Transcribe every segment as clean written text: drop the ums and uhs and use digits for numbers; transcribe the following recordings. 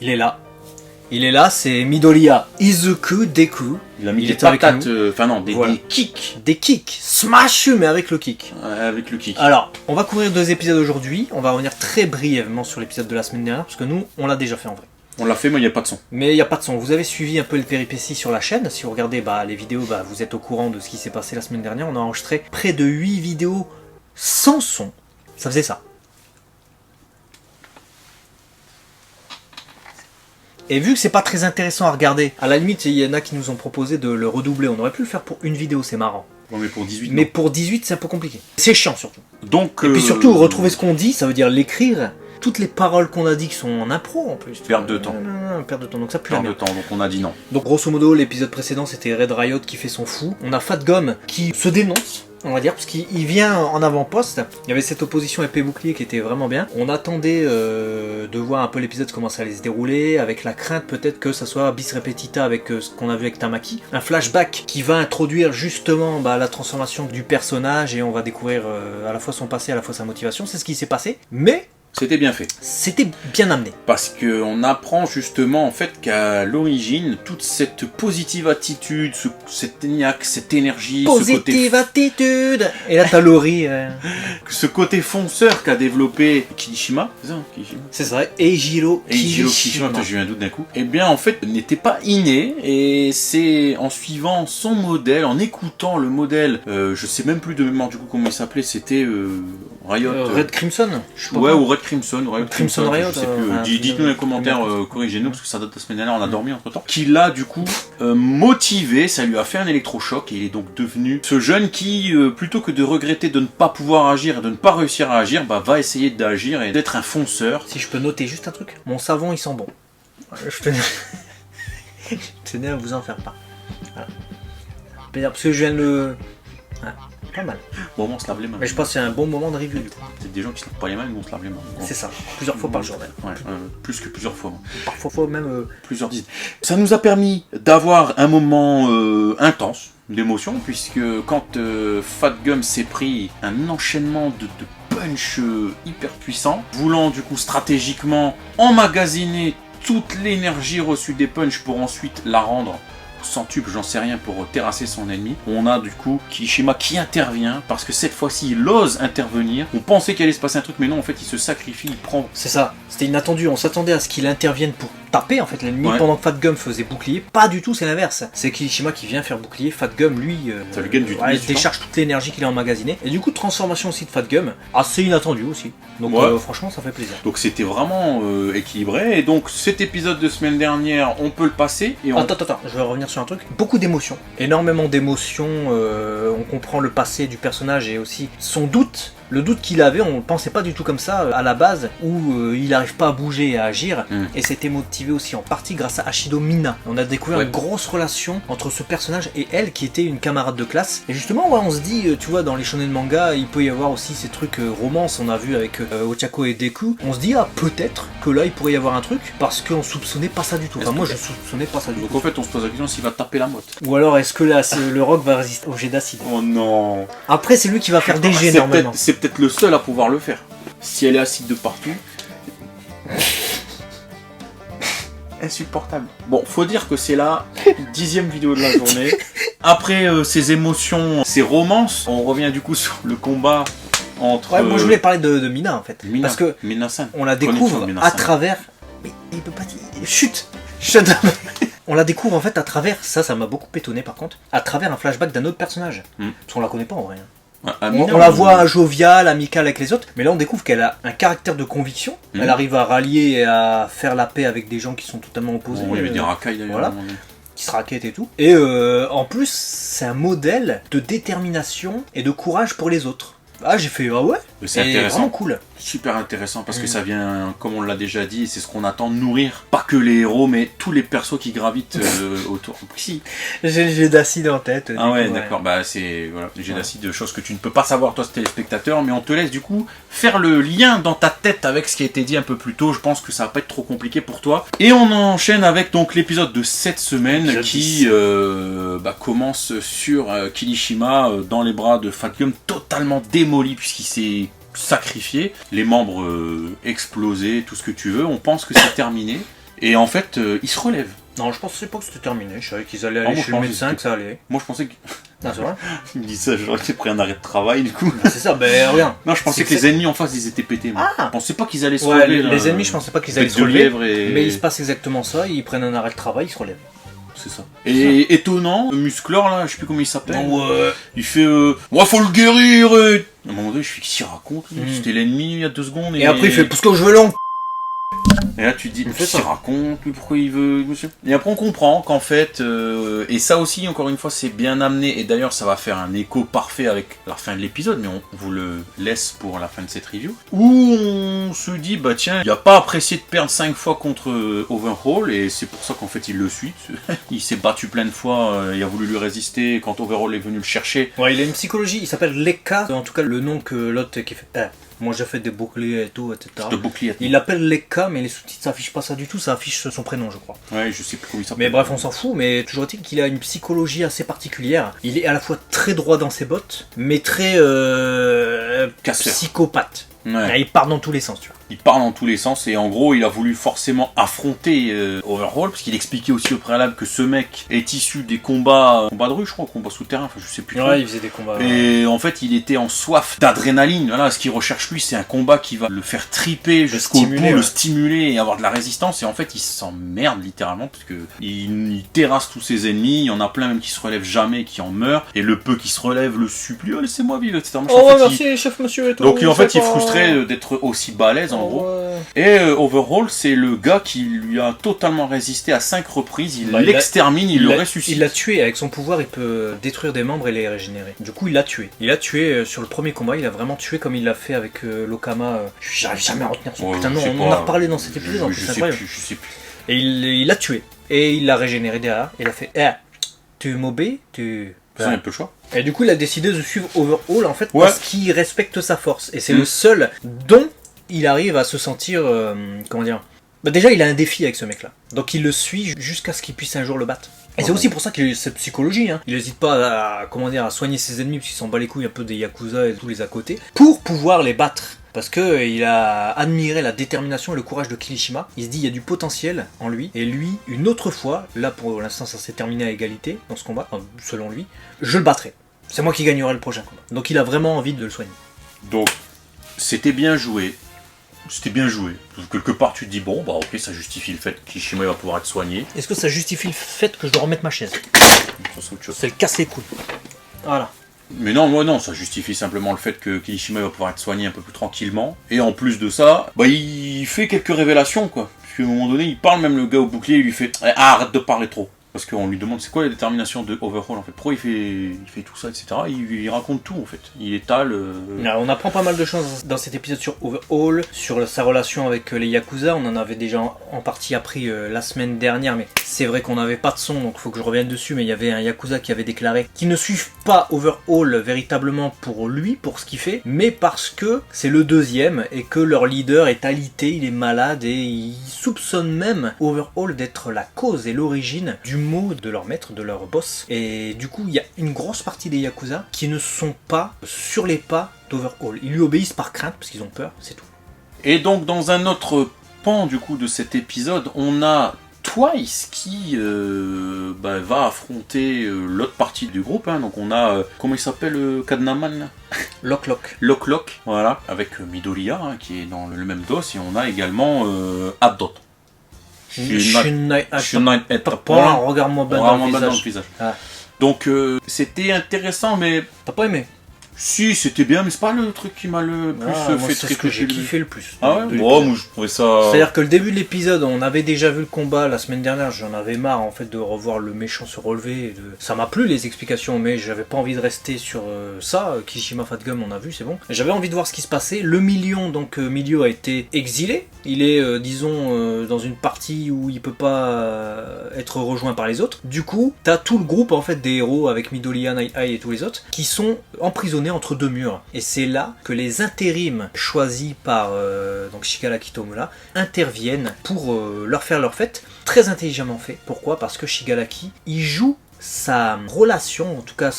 Il est là. Il est là, c'est Midoriya Izuku Deku. Il a mis Il des est avec patates, nous. Voilà. des kicks. Des kicks. Smash mais avec le kick. Avec le kick. Alors, on va couvrir 2 épisodes aujourd'hui. On va revenir très brièvement sur l'épisode de la semaine dernière, parce que nous, on l'a déjà fait en vrai. On l'a fait, mais il n'y a pas de son. Mais il n'y a pas de son. Vous avez suivi un peu les péripéties sur la chaîne. Si vous regardez les vidéos, vous êtes au courant de ce qui s'est passé la semaine dernière. On a enregistré près de 8 vidéos sans son. Ça faisait ça. Et vu que c'est pas très intéressant à regarder, à la limite, il y en a qui nous ont proposé de le redoubler. On aurait pu le faire pour une vidéo, c'est marrant. Non, mais pour 18, Mais non. pour 18, c'est un peu compliqué. C'est chiant surtout. Donc, Et puis surtout, retrouver ce qu'on dit, ça veut dire l'écrire. Toutes les paroles qu'on a dit qui sont en impro en plus. Perte de temps. Non, perte de temps. Donc ça pue la Perte de merde. temps, donc on a dit non. Donc grosso modo, l'épisode précédent, c'était Red Riot qui fait son fou. On a Fat Gum qui se dénonce, on va dire, parce qu'il vient en avant-poste. Il y avait cette opposition épée bouclier qui était vraiment bien. On attendait de voir un peu l'épisode comment ça allait se dérouler, avec la crainte peut-être que ça soit bis repetita avec ce qu'on a vu avec Tamaki. Un flashback qui va introduire justement la transformation du personnage et on va découvrir à la fois son passé, à la fois sa motivation. C'est ce qui s'est passé, mais C'était bien fait. c'était bien amené. Parce qu'on apprend justement en fait qu'à l'origine, toute cette positive attitude, cette niaque, cette énergie, Positive attitude. Et là t'as Lori. ce côté fonceur qu'a développé Kirishima, c'est ça, Kirishima C'est ça, Eijiro Kirishima, j'ai eu un doute d'un coup, eh bien en fait n'était pas inné, et c'est en suivant son modèle, en écoutant le modèle, je sais même plus de mémoire du coup comment il s'appelait, c'était Riot. Red Crimson, je sais pas Ouais, quoi. ou Red Crimson, Riot Crimson Riot, je sais plus. Dites-nous dans les commentaires, corrigez-nous, parce que ça date de la semaine dernière, on a dormi entre temps. Qui l'a du coup motivé, ça lui a fait un électrochoc, et il est donc devenu ce jeune qui, plutôt que de regretter de ne pas pouvoir agir et de ne pas réussir à agir, va essayer d'agir et d'être un fonceur. Si je peux noter juste un truc, mon savon il sent bon. Je tenais, je tenais à vous en faire part. Voilà. Parce que je viens de le... Ah, pas mal. Bon, on se lave les mains. Mais je pense que c'est un bon moment de review du coup. Peut-être des gens qui se lavent pas les mains, nous on se lave les mains. Bon. C'est ça, plusieurs fois par jour même. Ouais, plus que plusieurs fois. Parfois même... Plusieurs dizaines. Ça nous a permis d'avoir un moment intense d'émotion, puisque quand Fat Gum s'est pris un enchaînement de punch hyper puissant, voulant du coup stratégiquement emmagasiner toute l'énergie reçue des punchs pour ensuite la rendre centuple, j'en sais rien, pour terrasser son ennemi. On a du coup Kirishima qui intervient, parce que cette fois-ci il ose intervenir. On pensait qu'il allait se passer un truc, mais non, en fait il se sacrifie, il prend... C'est ça, c'était inattendu, on s'attendait à ce qu'il intervienne pour taper en fait l'ennemi Ouais. pendant que Fat Gum faisait bouclier. Pas du tout, c'est l'inverse. C'est Kirishima qui vient faire bouclier, Fat Gum lui... Ça lui gagne du temps. il décharge toute l'énergie qu'il a emmagasinée. Et du coup, transformation aussi de Fat Gum, assez inattendu aussi. Donc Ouais. franchement, ça fait plaisir. Donc c'était vraiment équilibré, et donc cet épisode de semaine dernière, on peut le passer, et on... Attends, je vais revenir sur un truc. Beaucoup d'émotions, énormément d'émotions. On comprend le passé du personnage et aussi son doute. Le doute qu'il avait, on ne pensait pas du tout comme ça à la base, où il n'arrive pas à bouger et à agir, et c'était motivé aussi en partie grâce à Ashido Mina. On a découvert une grosse relation entre ce personnage et elle, qui était une camarade de classe. Et justement, on se dit, tu vois, dans les shonen manga, il peut y avoir aussi ces trucs romance, on a vu avec Ochako et Deku. On se dit, peut-être que là, il pourrait y avoir un truc, parce qu'on soupçonnait pas ça du tout. Enfin, moi, je soupçonnais pas ça du Donc tout. en fait on se pose la question s'il va taper la motte. Ou alors, est-ce que là, le rock va résister au jet d'acide? Oh non. Après, c'est lui qui va faire des jets normalement. C'est peut-être le seul à pouvoir le faire. Si elle est acide de partout... Insupportable. Bon, faut dire que c'est la 10e vidéo de la journée. Après ces émotions, ces romances, on revient du coup sur le combat entre... Ouais, moi je voulais parler de Mina en fait. Mina, parce que Mina-san. on la Connexion découvre de Mina-san. à travers. Mais il peut pas dire. Chut Shut up. On la découvre en fait à travers, ça m'a beaucoup étonné par contre, à travers un flashback d'un autre personnage. Parce qu'on la connaît pas en vrai. On la voit joviale, amicale avec les autres, mais là on découvre qu'elle a un caractère de conviction. Elle arrive à rallier et à faire la paix avec des gens qui sont totalement opposés. Il y avait des racailles d'ailleurs. Voilà. Qui se raquettent et tout. Et en plus, c'est un modèle de détermination et de courage pour les autres. Ah, j'ai fait, ah ouais, c'est intéressant. Vraiment cool. Super intéressant parce que ça vient, comme on l'a déjà dit, c'est ce qu'on attend, nourrir pas que les héros, mais tous les persos qui gravitent autour. Si. J'ai le jet d'acide en tête. Ah ouais, d'accord, bah c'est voilà, le jet d'acide, chose que tu ne peux pas savoir toi, téléspectateur, mais on te laisse du coup faire le lien dans ta tête avec ce qui a été dit un peu plus tôt. Je pense que ça va pas être trop compliqué pour toi. Et on enchaîne avec donc l'épisode de cette semaine qui commence sur Kirishima dans les bras de Fat Gum, totalement démoli puisqu'il s'est sacrifié, les membres explosés, tout ce que tu veux. On pense que c'est terminé. Et en fait, il se relève. Non, je pensais pas que c'était terminé. Je savais qu'ils allaient Ah, aller moi, chez je le pensais médecin, que que ça allait. Moi, je pensais que. Ah, c'est vrai. Il me dit ça, genre, il pris un arrêt de travail, du coup. C'est ça, ben rien. Non, je pensais que les ennemis en face, ils étaient pétés. Moi. Ah. Je pensais pas qu'ils allaient se Ouais, relever. les ennemis, je pensais pas qu'ils allaient bec se de relever. lièvre et- Mais il se passe exactement ça. Ils prennent un arrêt de travail, ils se relèvent. C'est ça. Et étonnant, le muscleur, là, je sais plus comment il s'appelle. Ouais. Il fait ouais, faut le guérir. À un moment donné, je fais qu'il raconte. C'était l'ennemi il y a 2 secondes. Et après, il fait parce que je veux l'en. Et là, tu te dis, Il fait qu'est-ce qu'il ça. raconte, lui, pourquoi il veut, monsieur. Et après, on comprend qu'en fait, et ça aussi, encore une fois, c'est bien amené, et d'ailleurs, ça va faire un écho parfait avec la fin de l'épisode, mais on vous le laisse pour la fin de cette review, où on se dit, bah tiens, il a pas apprécié de perdre 5 fois contre Overhaul, et c'est pour ça qu'en fait, il le suit. Il s'est battu plein de fois, il a voulu lui résister quand Overhaul est venu le chercher. Ouais, il a une psychologie. Il s'appelle Lekka. En tout cas, le nom que l'autre qui fait. Moi, j'ai fait des boucliers et tout, etc. De bouclier. Il l'appelle Lekka, mais les sous-titres s'affichent pas ça du tout. Ça affiche son prénom, je crois. Ouais, je sais plus comment il s'appelle. Mais bref, on s'en fout, mais toujours est-il qu'il a une psychologie assez particulière. Il est à la fois très droit dans ses bottes, mais très Casseur. psychopathe. Ouais. Il part dans tous les sens, tu vois. Il part dans tous les sens et en gros il a voulu forcément affronter Overhaul parce qu'il expliquait aussi au préalable que ce mec est issu des combats de rue, je crois, combats souterrains, enfin je sais plus trop. Ouais, il faisait des combats. Et en fait il était en soif d'adrénaline. Voilà, ce qu'il recherche lui c'est un combat qui va le faire triper jusqu'au bout, stimuler, le ouais. stimuler et avoir de la résistance. Et en fait il s'emmerde littéralement parce que il terrasse tous ses ennemis. Il y en a plein même qui se relèvent jamais, qui en meurent. Et le peu qui se relève le supplie, oh, laissez-moi vivre, etc. Oh, ouais, merci, chef monsieur et tout. Donc en fait il est pas- frustré d'être aussi balèze en Oh, gros. ouais. Et Overhaul, c'est le gars qui lui a totalement résisté à 5 reprises. Il Bah, il l'extermine, il le l'a- ressuscite. Il l'a tué, avec son pouvoir il peut détruire des membres et les régénérer. Du coup il l'a tué. Il l'a tué sur le premier combat, il a vraiment tué comme il l'a fait avec Lokama. J'arrive jamais à retenir son Ouais, putain de je nom, sais on en pas. a reparlé dans cet épisode, en plus, Je c'est sais incroyable. plus, je sais plus. Et il l'a tué. Et il l'a régénéré derrière. Et il a fait tu m'obéis, tu... Ça, il y a un peu le choix. Et du coup il a décidé de suivre Overhaul en fait Ouais. parce qu'il respecte sa force. Et c'est le seul dont il arrive à se sentir... comment dire, bah déjà il a un défi avec ce mec là. Donc il le suit jusqu'à ce qu'il puisse un jour le battre. Et c'est aussi pour ça qu'il a cette psychologie, hein. Il n'hésite pas à soigner ses ennemis, parce qu'il s'en bat les couilles un peu des Yakuza et tous les à côté, pour pouvoir les battre. Parce que il a admiré la détermination et le courage de Kirishima. Il se dit il y a du potentiel en lui. Et lui, une autre fois, là pour l'instant ça s'est terminé à égalité dans ce combat, enfin, selon lui, je le battrai. C'est moi qui gagnerai le prochain combat. Donc il a vraiment envie de le soigner. Donc, c'était bien joué. C'était bien joué. Quelque part, tu te dis, bon, bah ok, ça justifie le fait que Kishima va pouvoir être soigné. Est-ce que ça justifie le fait que je dois remettre ma chaise? Ça, c'est autre chose. C'est le casse les couilles. Voilà. Mais non, moi non, ça justifie simplement le fait que Kirishima va pouvoir être soigné un peu plus tranquillement. Et en plus de ça, bah il fait quelques révélations, quoi. Parce qu'à un moment donné, il parle même le gars au bouclier, il lui fait arrête de parler trop. Parce qu'on lui demande c'est quoi la détermination de Overhaul en fait, pourquoi il fait tout ça, etc. Il raconte tout en fait, il étale. Alors, on apprend pas mal de choses dans cet épisode sur Overhaul, sur sa relation avec les Yakuza. On en avait déjà en partie appris la semaine dernière, mais c'est vrai qu'on n'avait pas de son, donc il faut que je revienne dessus. Mais il y avait un Yakuza qui avait déclaré qu'ils ne suivent pas Overhaul véritablement pour lui, pour ce qu'il fait, mais parce que c'est le deuxième et que leur leader est alité, il est malade et ils soupçonnent même Overhaul d'être la cause et l'origine du mot de leur maître, de leur boss. Et du coup, il y a une grosse partie des Yakuza qui ne sont pas sur les pas d'Overhaul. Ils lui obéissent par crainte parce qu'ils ont peur, c'est tout. Et donc dans un autre pan du coup de cet épisode, on a Twice qui va affronter l'autre partie du groupe. Hein. Donc on a, comment il s'appelle, Cadnaman là Lock. Lock, voilà, avec Midoriya hein, qui est dans le même dos. Et on a également Abdot. Regarde-moi bien dans le visage. Ah. Donc c'était intéressant, mais T'as pas aimé? si, c'était bien, mais c'est pas le truc qui m'a le plus fait c'est ce que j'ai kiffé le plus. Ah ouais, de moi l'épisode. je trouvais ça. C'est-à-dire que le début de l'épisode, on avait déjà vu le combat la semaine dernière, j'en avais marre en fait de revoir le méchant se relever. Ça m'a plu les explications, mais j'avais pas envie de rester sur ça. Kishima Fatgum, on a vu, c'est bon. J'avais envie de voir ce qui se passait. Le Million, donc Milio a été exilé. Il est, dans une partie où il peut pas être rejoint par les autres. Du coup, t'as tout le groupe en fait des héros avec Midoriya, Night Eye et tous les autres qui sont emprisonnés entre deux murs. Et c'est là que les intérims choisis par donc Shigaraki Tomura interviennent pour leur faire leur fête. Très intelligemment fait. Pourquoi? Parce que Shigaraki, il joue sa relation, en tout cas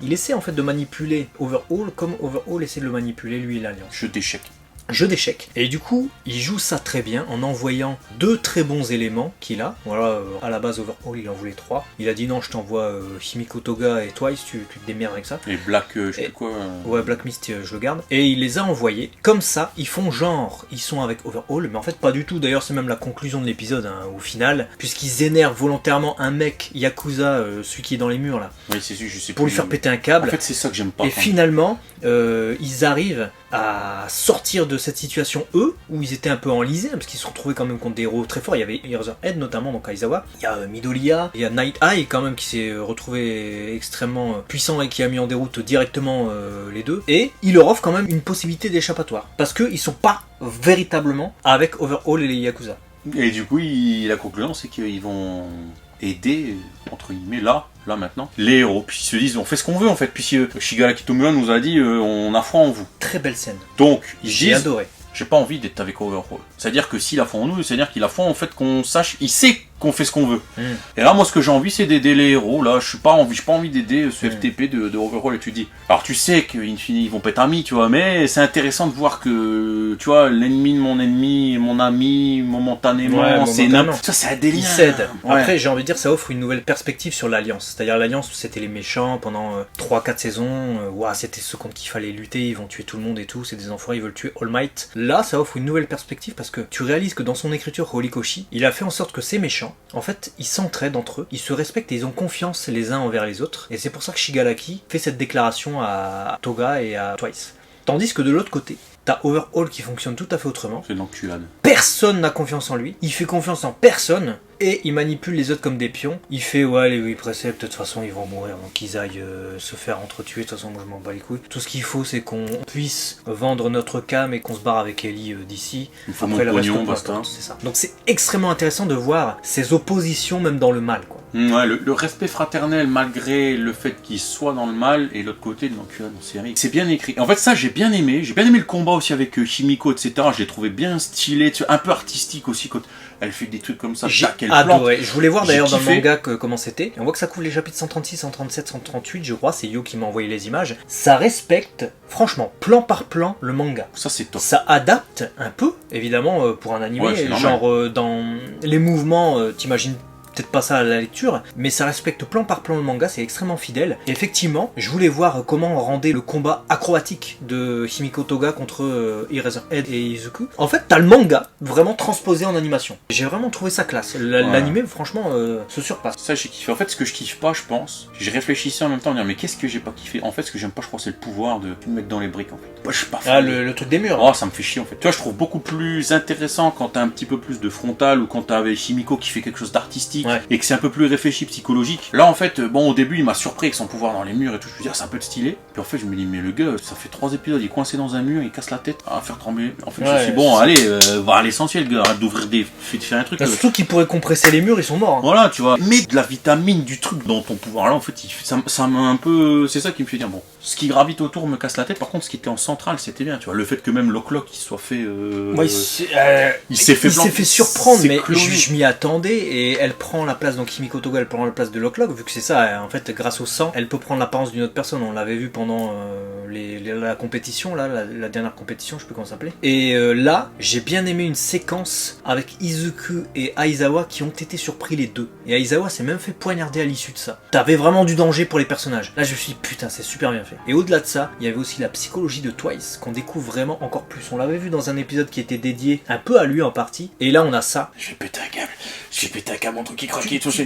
il essaie en fait de manipuler Overhaul comme Overhaul essaie de le manipuler lui et l'Alliance. Jeu d'échecs. jeu d'échecs. Et du coup, il joue ça très bien en envoyant 2 très bons éléments qu'il a. Voilà, à la base Overhaul, il en voulait 3. Il a dit non, je t'envoie Himiko Toga et Twice, tu te démerdes avec ça. Et Black, je sais plus quoi. Ouais, Black Mist, je le garde. Et il les a envoyés. Comme ça, ils font genre, ils sont avec Overhaul, mais en fait pas du tout. D'ailleurs, c'est même la conclusion de l'épisode, hein, au final, puisqu'ils énervent volontairement un mec Yakuza, celui qui est dans les murs là. Oui, c'est sûr, je sais pour plus. lui faire péter un câble. En fait, c'est ça que j'aime pas. Et finalement, ils arrivent à sortir de cette situation, eux, où ils étaient un peu enlisés, parce qu'ils se retrouvaient quand même contre des héros très forts. Il y avait Eraserhead notamment, donc Aizawa. Il y a Midoriya, il y a Night Eye quand même qui s'est retrouvé extrêmement puissant et qui a mis en déroute directement les deux. Et il leur offre quand même une possibilité d'échappatoire, parce qu'ils sont pas véritablement avec Overhaul et les Yakuza. Et du coup, la conclusion, c'est qu'ils vont aider, entre guillemets, là maintenant, les héros. Puis ils se disent, on fait ce qu'on veut en fait. Puis Shigaraki Tomoya nous a dit, on a foi en vous. Très belle scène. Donc, ils J'ai disent, adoré. j'ai pas envie d'être avec Overhaul. C'est-à-dire que s'il a foi en nous, c'est-à-dire qu'il a foi en fait qu'on sache, il sait qu'on fait ce qu'on veut. Et là, moi, ce que j'ai envie, c'est d'aider les héros. Là, j'ai pas envie d'aider ce FTP de Overhaul. Et tu dis, alors tu sais qu'in fine, ils vont pas être amis, tu vois, mais c'est intéressant de voir que, tu vois, l'ennemi de mon ennemi, mon ami, momentanément, c'est ça, c'est un délire. Ils s'aident. Ouais. Après, j'ai envie de dire, ça offre une nouvelle perspective sur l'Alliance. C'est-à-dire, l'Alliance, c'était les méchants pendant 3-4 saisons. C'était ceux contre qui il fallait lutter, ils vont tuer tout le monde et tout. C'est des enfoirés, ils veulent tuer All Might. Là, ça offre une nouvelle perspective parce que tu réalises que dans son écriture, Horikoshi, il a fait en sorte que ces méchants, en fait, ils s'entraident entre eux, ils se respectent et ils ont confiance les uns envers les autres. Et c'est pour ça que Shigaraki fait cette déclaration à Toga et à Twice. Tandis que de l'autre côté, t'as Overhaul qui fonctionne tout à fait autrement. C'est l'enculade. Personne n'a confiance en lui, il fait confiance en personne. Et il manipule les autres comme des pions. Il fait, ouais, les 8 préceptes, de toute façon, ils vont mourir, donc qu'ils aillent se faire entretuer. De toute façon, moi, je m'en bats les couilles. Tout ce qu'il faut, c'est qu'on puisse vendre notre cam et qu'on se barre avec Ellie d'ici. Il faut après mon le reste, pognon, peu basta. importe, c'est ça. Donc c'est extrêmement intéressant de voir ces oppositions, même dans le mal, quoi. Ouais, le respect fraternel, malgré le fait qu'il soit dans le mal, et l'autre côté de l'enculade en série. C'est bien écrit. En fait, ça, j'ai bien aimé. J'ai bien aimé le combat aussi avec Himiko, etc. Je l'ai trouvé bien stylé, un peu artistique aussi. Quand elle fait des trucs comme ça, J'ai qu'elle adoré. Je voulais voir J'ai d'ailleurs dans le kiffé. manga comment c'était. Et on voit que ça couvre les chapitres 136, 137, 138, je crois. C'est Yo qui m'a envoyé les images. Ça respecte, franchement, plan par plan, le manga. Ça, c'est top. Ça adapte un peu, évidemment, pour un animé. Ouais, c'est normal. Genre, dans les mouvements, t'imagines peut-être pas ça à la lecture, mais ça respecte plan par plan le manga, c'est extrêmement fidèle. Et effectivement, je voulais voir comment on rendait le combat acrobatique de Himiko Toga contre Eraserhead et Izuku. En fait, t'as le manga vraiment transposé en animation. J'ai vraiment trouvé ça classe. L'animé, franchement, se surpasse. Ça, j'ai kiffé. En fait, ce que je kiffe pas, je pense, je réfléchissais en même temps à dire, mais qu'est-ce que j'ai pas kiffé? En fait, ce que j'aime pas, je crois, c'est le pouvoir de mettre dans les briques, en fait. Moi, je suis pas fan. Le truc des murs. Oh, ça me fait chier en fait. Tu vois, je trouve beaucoup plus intéressant quand t'as un petit peu plus de frontal ou quand t'as avec Himiko qui fait quelque chose d'artistique et que c'est un peu plus réfléchi, psychologique. Là, en fait, bon, au début, il m'a surpris avec son pouvoir dans les murs et tout. Je me dis, ah, c'est un peu stylé. Puis en fait, je me dis, mais le gars, ça fait 3 épisodes, il est coincé dans un mur, il casse la tête à faire trembler. En fait, je me suis dit, bon, allez, va à l'essentiel, gars, arrête d'ouvrir de faire un truc. Surtout qu'ils pourraient compresser les murs, ils sont morts. Hein. Voilà, tu vois. Mets de la vitamine, du truc dans ton pouvoir. Là, en fait, ça m'a un peu. C'est ça qui me fait dire, bon, ce qui gravite autour me casse la tête. Par contre, ce qui était en centrale, c'était bien, tu vois. Le fait que même Lock il soit fait. Il s'est fait surprendre, mais cloné. je m'y attendais et elle prend la place, donc Himiko Toga, elle prend la place de Lock, vu que c'est ça, en fait, grâce au sang, elle peut prendre l'apparence d'une autre personne. On l'avait vu pendant la compétition, là, la dernière compétition, je sais plus comment ça s'appelait. Et là, j'ai bien aimé une séquence avec Izuku et Aizawa qui ont été surpris les deux. Et Aizawa s'est même fait poignarder à l'issue de ça. T'avais vraiment du danger pour les personnages. Là, je me suis dit, putain, c'est super bien fait. Et au-delà de ça, il y avait aussi la psychologie de Twice, qu'on découvre vraiment encore plus. On l'avait vu dans un épisode qui était dédié un peu à lui en partie. Et là, on a ça. Je vais péter un câble, mon truc qui craquait, tout ça,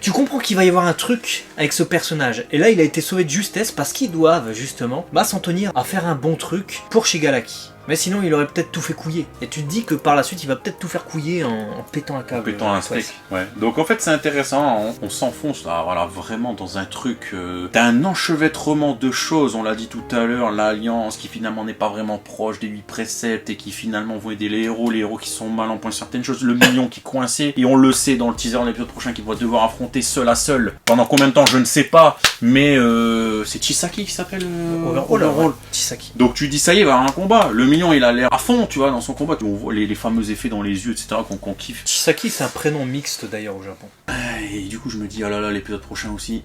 tu comprends qu'il va y avoir un truc avec ce personnage. Et là, il a été sauvé de justesse parce qu'ils doivent, justement, s'en tenir à faire un bon truc pour Shigaraki. Mais sinon, il aurait peut-être tout fait couiller. Et tu te dis que par la suite, il va peut-être tout faire couiller en pétant un câble. En pétant un steak. Ouais. Donc en fait, c'est intéressant. On s'enfonce là, voilà, vraiment dans un truc d'un enchevêtrement de choses. On l'a dit tout à l'heure, l'alliance qui finalement n'est pas vraiment proche des 8 préceptes et qui finalement vont aider les héros qui sont mal en point certaines choses. Le million qui est coincé. Et on le sait dans le teaser de l'épisode prochain qu'il va devoir affronter seul à seul. Pendant combien de temps, je ne sais pas. Mais c'est Chisaki qui s'appelle Overhaul. Chisaki. Donc tu dis, ça y est, il va y avoir un combat. Le million, il a l'air à fond, tu vois, dans son combat. On voit les fameux effets dans les yeux, etc., qu'on kiffe. Chisaki, c'est un prénom mixte d'ailleurs au Japon. Et du coup, je me dis, ah là là, l'épisode prochain aussi.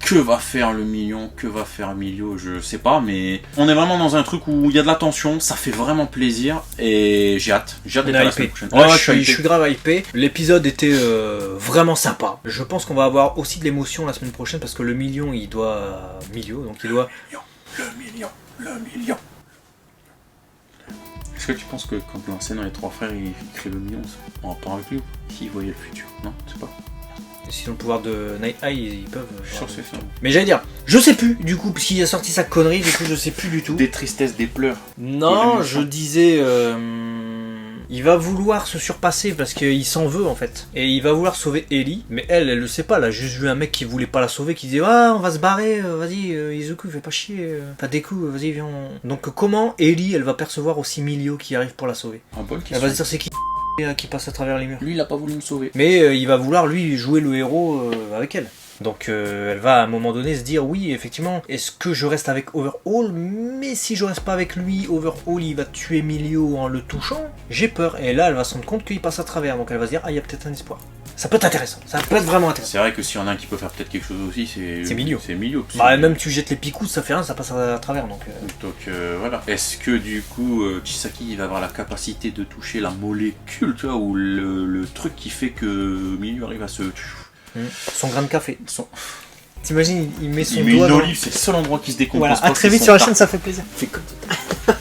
Que va faire le million? Que va faire Emilio? Je sais pas, mais on est vraiment dans un truc où il y a de la tension, ça fait vraiment plaisir et j'ai hâte. J'ai hâte d'être à la semaine prochaine. Ouais, je suis grave hypé. L'épisode était vraiment sympa. Je pense qu'on va avoir aussi de l'émotion la semaine prochaine parce que le million, il doit... Le million. Est-ce que tu penses que quand Vincent et les trois frères ils créent le million, on en parle avec lui? S'ils voyaient le futur? Non, c'est pas. S'ils ont le pouvoir de Night Eye, ils peuvent. Sur ce film. Mais j'allais dire, je sais plus du coup, puisqu'il a sorti sa connerie, du coup je sais plus du tout. Des tristesses, des pleurs. Non, je disais. Il va vouloir se surpasser parce qu'il s'en veut en fait. Et il va vouloir sauver Ellie, mais elle le sait pas. Elle a juste vu un mec qui voulait pas la sauver, qui disait ah on va se barrer, vas-y Izuku fais pas chier, t'as des coups, vas-y viens. Donc comment Ellie elle va percevoir aussi Milio qui arrive pour la sauver? Elle va se dire c'est qui passe à travers les murs. Lui il a pas voulu me sauver. Mais il va vouloir lui jouer le héros avec elle. Donc elle va à un moment donné se dire oui effectivement est-ce que je reste avec Overhaul, mais si je reste pas avec lui, Overhaul il va tuer Milio en le touchant, j'ai peur. Et là elle va se rendre compte qu'il passe à travers, donc elle va se dire ah il y a peut-être un espoir. Ça peut être intéressant, ça peut être vraiment intéressant. C'est vrai que s'il y en a un qui peut faire peut-être quelque chose aussi, c'est Milio. C'est Milio. Bah même tu jettes les picous, ça fait rien, ça passe à travers donc. Voilà. Est-ce que du coup Chisaki il va avoir la capacité de toucher la molécule, tu vois, ou le truc qui fait que Milio arrive à se... Son grain de café. T'imagines, il met son doigt une dans... olive, c'est le seul endroit qui se décompose. Voilà, à très vite sur la chaîne, ça fait plaisir. Fait comme ça.